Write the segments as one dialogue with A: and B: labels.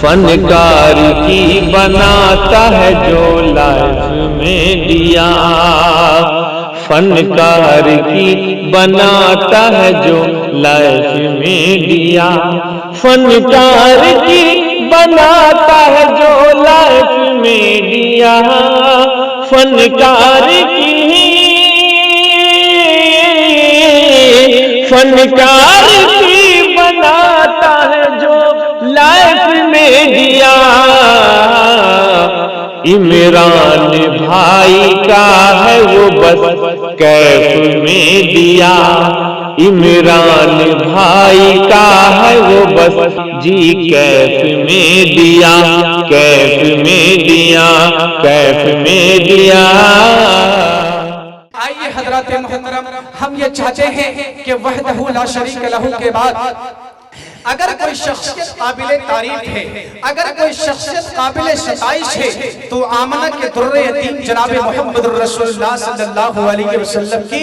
A: فنکار کی بناتا ہے جو لائف میں دیا، فنکار کی بناتا ہے جو لائف میں دیا، فنکار کی بناتا ہے جو لائف میں دیا، فنکار کی بناتا ہے جو لائف میں دیا، عمران بھائی کا ہے وہ بس کیف میں دیا، عمران بھائی کا ہے وہ بس جی کیف میں دیا، کیف میں دیا، کیف میں دیا۔
B: آئیے حضرات محترم، ہم یہ چاہتے ہیں کہ وحدہ لا شریک لہ کے بعد اگر کوئی شخصیت قابل تعریف ہے، اگر کوئی شخصیت قابل ستائش ہے تو آمنہ کے در یتیم جناب محمد رسول اللہ صلی اللہ علیہ وسلم کی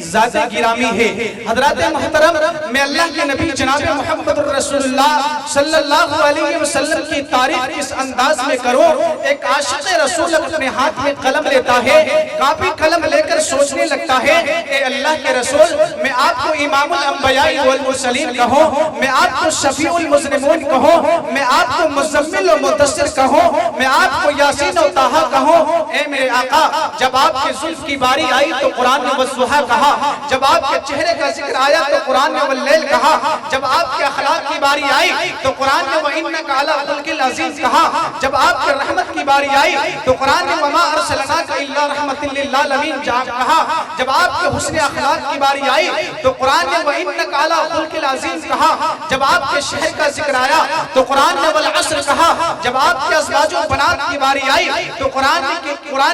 B: ذات گرامی ہے۔ حضرات محترم، میں اللہ کے نبی جناب محمد رسول اللہ صلی اللہ علیہ وسلم کی تعریف اس انداز میں کروں۔ ایک عاشق رسول اپنے ہاتھ میں قلم لیتا ہے، کاپی قلم لے کر سوچنے لگتا ہے، اے اللہ کے رسول، میں آپ کو امام الانبیاء والمرسلین کہوں، میں آپ کو شفیع المذنبین کہوں، میں آپ کو مزمل و مدثر کہوں، میں آپ کو یاسین و طٰہٰ کہوں، اے میرے آقا، جب آپ کے زلف کی باری آئی تو قرآن نے والضحیٰ کہا، جب آپ کے چہرے کا ذکر آیا تو قرآن نے واللیل کہا، جب آپ کے اخلاق کی باری آئی تو قرآن نے وَإِنَّكَ عَلَىٰ خُلُقٍ عَظِيمٍ کہا، جب آپ کے رحمت کی باری آئی تو قرآن نے وَمَا أَرْسَلْنَاكَ إِلَّا رَحْمَةً لِلْعَالَمِينَ کہا، جب آپ کے حسن اخلاق کی باری آئی تو قرآن نے وَإِنَّكَ عَلَىٰ خُلُقٍ عَظِيمٍ کہا، جب آپ کے شہر کا ذکر آیا تو قرآن نے والعصر کہا، جب آپ کے ازواج و بنات کی باری آئی تو قرآن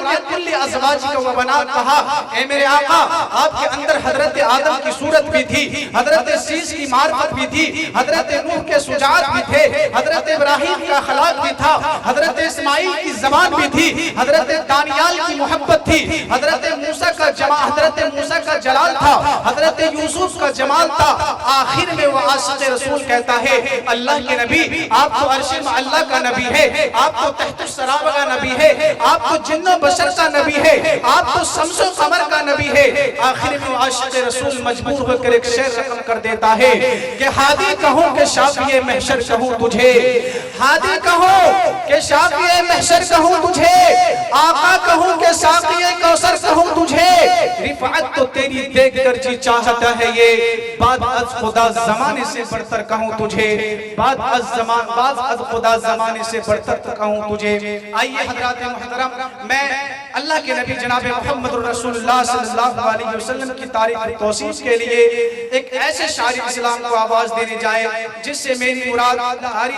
B: نے کل ازواج و بنات کہا۔ اے میرے آقا، آپ کے اندر حضرت آدم کی صورت بھی تھی، حضرت سیس کی معرفت بھی تھی، حضرت نوح کے شجاعت بھی تھے، حضرت ابراہیم کا اخلاق بھی تھا، حضرت اسماعیل کی زبان بھی تھی، حضرت دانیال کی محبت تھی، حضرت موسیٰ کا جلال تھا، حضرت یوسف کا جمال تھا۔ آخر میں وہ عاشق رسول کہتا ہے، اللہ کے نبی، آپ تو عرش اللہ کا نبی ہے، آپ تو تحت الثرى کا نبی ہے، آپ تو جن و بشر کا نبی ہے، آپ تو شمس و قمر کا نبی ہے۔ آخر میں عاشق رسول مجبور ہو کر ایک شعر رقم کر دیتا ہے کہ ہادی کہوں کہ شافی محشر کہوں تجھے، ہادی کہوں کہ شافی محشر کہوں تجھے، آقا کہوں کہ ساقی کوثر کہوں تجھے، رفعت تو تیری دیکھ کر جی چاہتا ہے یہ، بعد از خدا زمانے سے برتر کہوں تجھے، بعد از خدا زمانے سے برتر کہوں تجھے۔ آئیے حضرات محترم، میں اللہ کے نبی جناب محمد رسول اللہ صلی اللہ علیہ وسلم کی تعریف توصیف کے لیے ایک ایسے شاعر اسلام کو آواز دینے جائے جس سے میری مراد قاری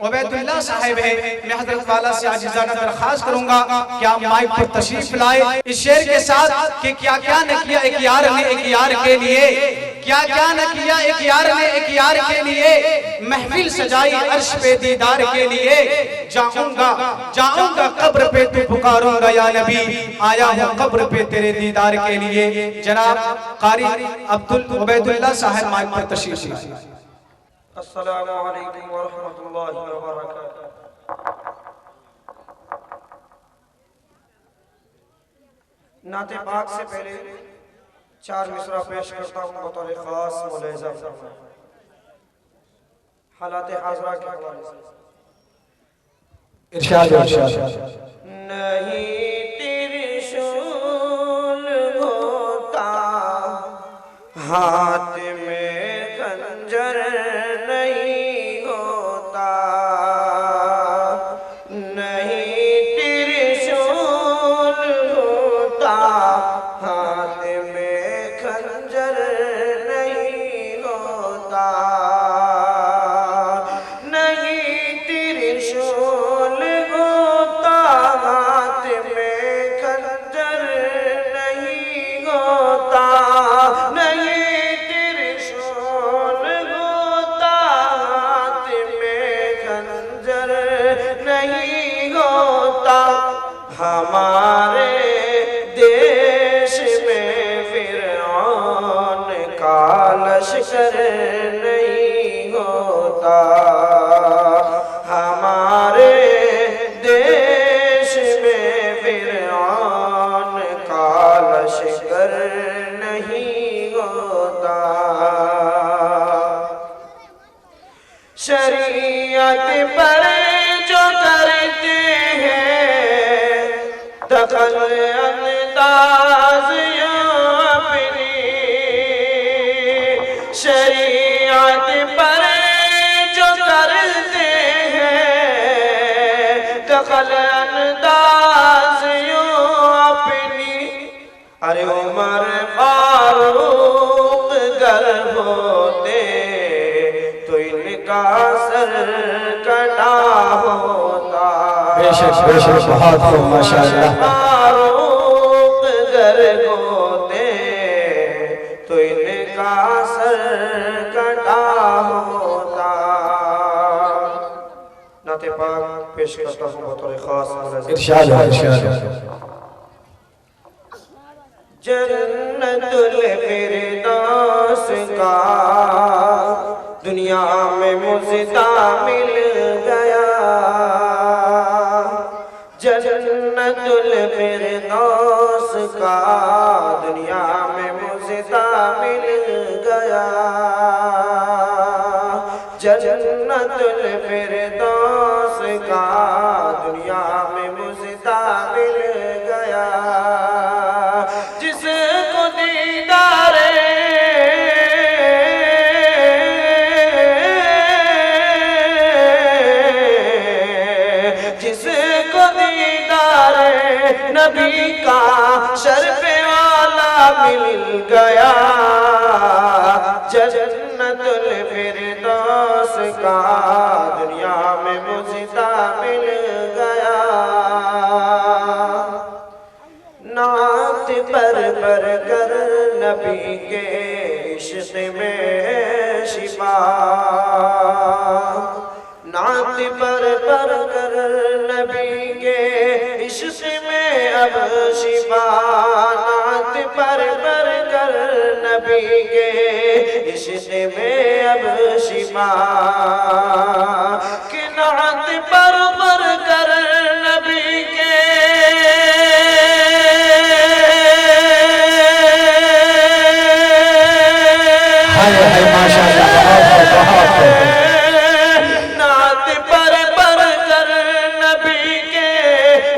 B: عبید اللہ صاحب ہے۔ میں حضرت والا سے عاجزانہ درخواست کروں گا کہ آپ مائک پر تشریف لائے اس شعر کے ساتھ کہ کیا کیا نہ کیا ایک یار نے ایک یار کے لیے، کیا کیا نہ کیا ایک یار نے ایک یار کے لیے، محفل سجائی عرش پہ دیدار کے لیے، جاؤں گا قبر پہ تو پکاروں گا یا نبی، آیا ہوں قبر پہ تیرے دیدار کے لیے۔ جناب قاری عبید اللہ صاحب مائک پر تشریف لائے۔
C: السلام علیکم ورحمۃ اللہ وبرکاتہ۔ نعت پاک سے پہلے 4 مصرع پیش کرتا ہوں بطور خاص ملاحظہ فرمائیں حالات حاضرہ کے حوالے سے۔
B: ارشاد
C: نہیں ترشول ہوتا ہاتھ میں خنجر نہیں ہوتا، نہیں ترشول ہوتا ہاتھ میں خنجر نہیں ہوتا، نہیں ترشول ہوتا ہاتھ میں خنجر نہیں ہوتا، نہیں ہمارے دیش میں فرعون کا لشکر نہیں ہوتا، ہمارے
D: پر جو کرتے ہیں دخل انداز یوں اپنی، شریعت پر جو کرتے ہیں دخل انداز یوں اپنی، ارے عمر فاروق گر ہوتے تو ان کا سر کٹا ہوتا،
B: بے شک بہت خوب ماشاءاللہ۔
D: فاروق گر ہوتے تو ان کا سر کٹا ہوتا۔
C: نعت پاک پیش کرتا ہوں بطور خاص ملازم۔
B: ارشاد ہے، ارشاد ہے۔
D: جنت الفردوس کا دنیا میں مزدہ مل گیا، جنت الفردوس کا دنیا میں مزدہ مل گیا، جنت الفردوس کا دنیا میں مزدہ مل گیا، جس کو دیدار نبی کا شرف والا مل گیا، جنت الفردوس کا دنیا میں مزدہ مل گیا، نعت پر کر نبی کے عشق میں شفا، نعت پر کر نبی کے عشق میں اب شفا، نعت پر کر نبی کے عشق میں اب شفا، کہ نعت پر کر نبی کے
B: ماشاءاللہ بہت خوب۔
D: نعت پر کر نبی کے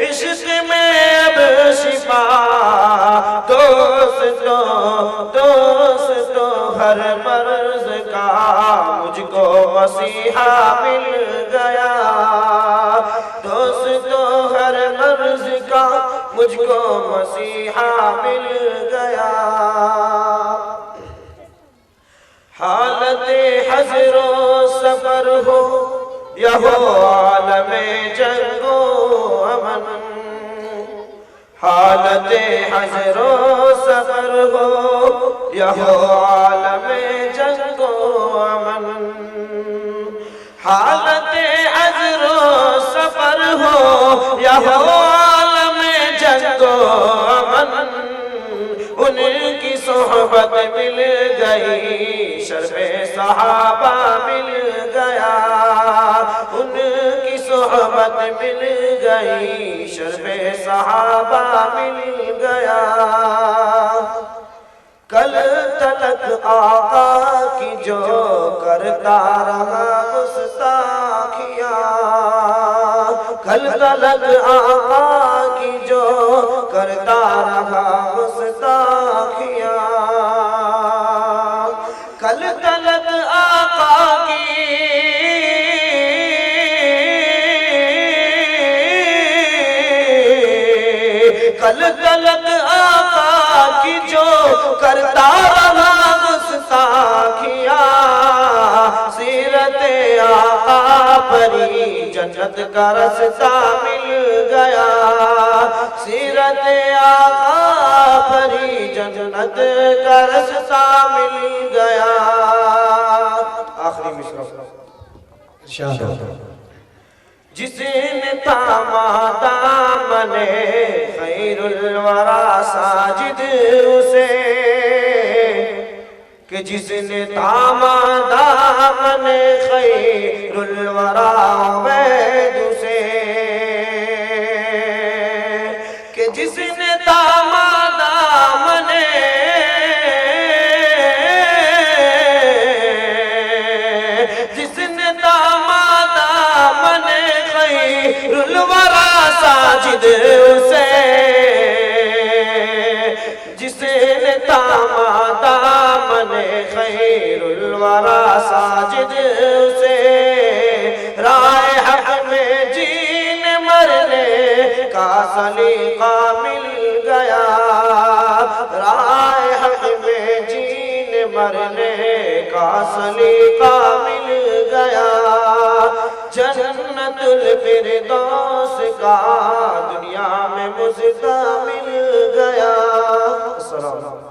D: عشق میں اب شفا، دوستو ہر مرض کا مجھ کو مسیحا مل گیا، دوستو ہر مرض کا مجھ کو مسیحا مل گیا، حالت حضر و سفر ہو یا ہو عالم جنگ و امن، حالت حضر و سفر ہو یا ہو عالم جنگ و امن، حالت حضر و سفر ہو یا ہو عالم جنگ و امن، ان کی صحبت مل گئی شرف صحابہ مل گیا، ان کی صحبت مل گئی شرف صحابہ مل گیا، کل تلک آقا کی جو کرتا رہا گستاخیاں، کل تلک آقا کی جو کرتا رہا گستاخیاں، کل تلک آقا کی کل تلک آقا کی جو کرتا رہا گستاخیاں، سیرت آقا پری جنت کا رستہ مل گیا، سیرت آقا پری جنت کا رستہ مل گیا،
C: آخری مصرع۔
B: ارشاد ہے۔
D: جس نے تاما دامن خیر الورا ساجد اسے، کہ جس نے تاما دامن خیر الورا عبید اسے، کہ جس نے تاما دامن جس نے تاما دامن الورا ساجد اسے جسے نے تاما دامن خیر الورا ساجد اسے رائے حق میں جینے مرنے کا سلیقہ مل گیا رائے حق میں جینے مرنے کا سلیقہ مل گیا جنت الفردوس کا دنیا میں مزدہ مل گیا. السلام علیکم.